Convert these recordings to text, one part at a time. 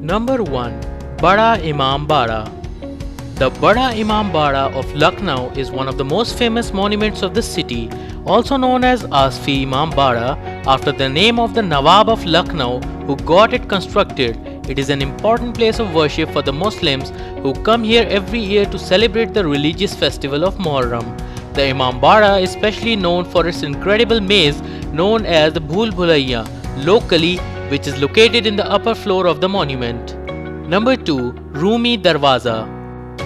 Number 1. Bada Imam Bara. The Bada Imam Bara of Lucknow is one of the most famous monuments of the city, also known as Asfi Imam Bara, after the name of the Nawab of Lucknow who got it constructed. It is an important place of worship for the Muslims who come here every year to celebrate the religious festival of Muharram. The Imam Bara is especially known for its incredible maze known as the Bhul Bhulaiya, locally, which is located in the upper floor of the monument. Number 2. Rumi Darwaza.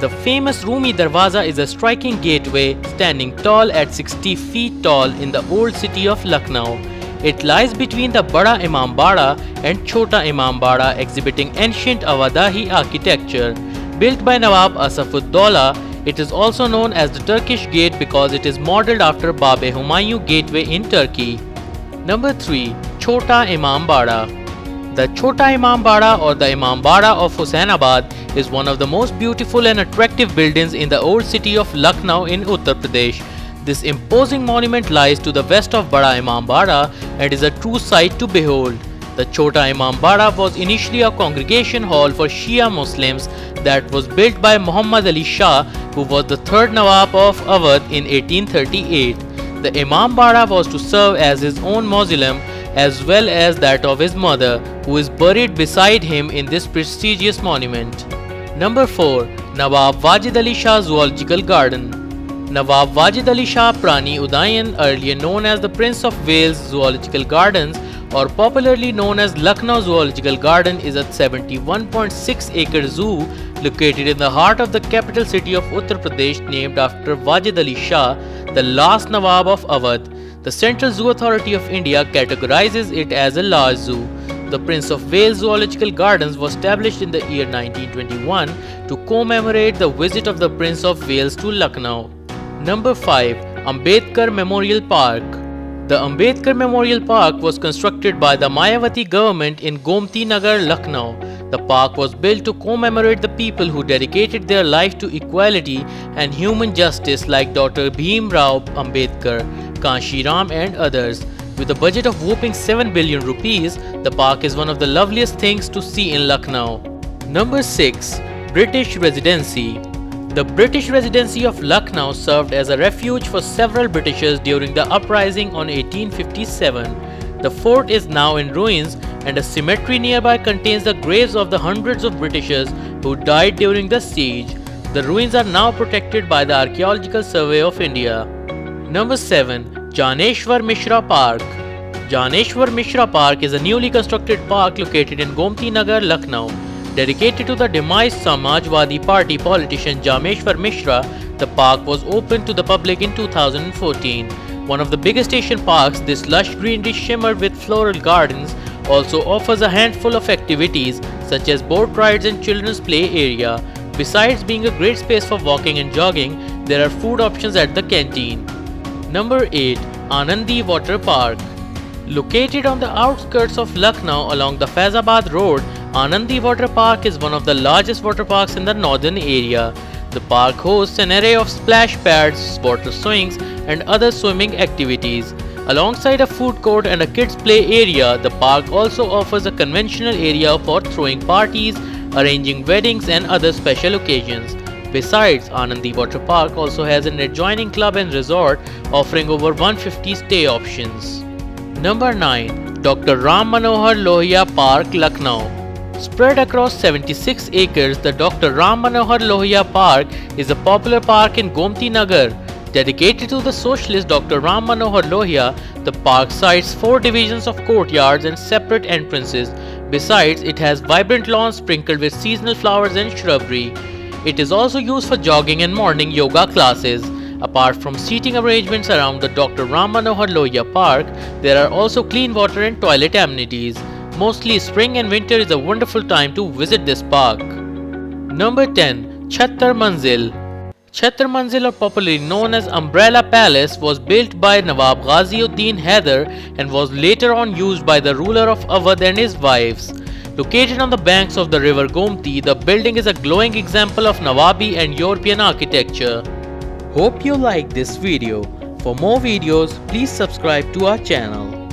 The famous Rumi Darwaza is a striking gateway standing tall at 60 feet tall in the old city of Lucknow. It lies between the Bada Imam Bara and Chota Imam Bara, exhibiting ancient Avadahi architecture. Built by Nawab Asaf-ud-Daula, it is also known as the Turkish Gate because it is modeled after Bab-e-Humayun Gateway in Turkey. Number 3. Chota Imam Bara. The Chota Imam Bara or the Imam Bara of Husainabad is one of the most beautiful and attractive buildings in the old city of Lucknow in Uttar Pradesh. This imposing monument lies to the west of Bada Imam Bara and is a true sight to behold. The Chota Imam Bara was initially a congregation hall for Shia Muslims that was built by Muhammad Ali Shah, who was the third Nawab of Awadh in 1838. The Imam Bara was to serve as his own mausoleum as well as that of his mother, who is buried beside him in this prestigious monument. Number 4. Nawab Wajid Ali Shah Zoological Garden. Nawab Wajid Ali Shah Prani Udayan, earlier known as the Prince of Wales Zoological Gardens or popularly known as Lucknow Zoological Garden, is a 71.6-acre zoo located in the heart of the capital city of Uttar Pradesh, named after Wajid Ali Shah, the last Nawab of Awadh. The Central Zoo Authority of India categorizes it as a large zoo. The Prince of Wales Zoological Gardens was established in the year 1921 to commemorate the visit of the Prince of Wales to Lucknow. Number 5. Ambedkar Memorial Park. The Ambedkar Memorial Park was constructed by the Mayawati government in Gomti Nagar, Lucknow. The park was built to commemorate the people who dedicated their life to equality and human justice like Dr. Bhim Rao Ambedkar, Kanshi Ram and others. With a budget of whopping 7 billion rupees, the park is one of the loveliest things to see in Lucknow. Number 6. British Residency. The British Residency of Lucknow served as a refuge for several Britishers during the uprising on 1857. The fort is now in ruins and a cemetery nearby contains the graves of the hundreds of Britishers who died during the siege. The ruins are now protected by the Archaeological Survey of India. Number 7. Janeshwar Mishra Park. Janeshwar Mishra Park is a newly constructed park located in Gomti Nagar, Lucknow. Dedicated to the demised Samajwadi Party politician Janeshwar Mishra, the park was opened to the public in 2014. One of the biggest Asian parks, this lush greenery shimmered with floral gardens also offers a handful of activities such as boat rides and children's play area. Besides being a great space for walking and jogging, there are food options at the canteen. Number 8. Anandi Water Park. Located on the outskirts of Lucknow along the Faizabad Road, Anandi Water Park is one of the largest water parks in the northern area. The park hosts an array of splash pads, water swings, and other swimming activities. Alongside a food court and a kids' play area, the park also offers a conventional area for throwing parties, arranging weddings, and other special occasions. Besides, Anandi Water Park also has an adjoining club and resort offering over 150 stay options. Number 9. Dr. Ram Manohar Lohia Park, Lucknow. Spread across 76 acres, the Dr. Ram Manohar Lohia Park is a popular park in Gomti Nagar. Dedicated to the socialist Dr. Ram Manohar Lohia, the park sites 4 divisions of courtyards and separate entrances. Besides, it has vibrant lawns sprinkled with seasonal flowers and shrubbery. It is also used for jogging and morning yoga classes. Apart from seating arrangements around the Dr. Ram Manohar Lohia Park, there are also clean water and toilet amenities. Mostly spring and winter is a wonderful time to visit this park. Number 10. Chhattar Manzil. Chhattar Manzil, or popularly known as Umbrella Palace, was built by Nawab Ghaziuddin Haider and was later on used by the ruler of Awadh and his wives. Located on the banks of the river Gomti, the building is a glowing example of Nawabi and European architecture. Hope you liked this video. For more videos, please subscribe to our channel.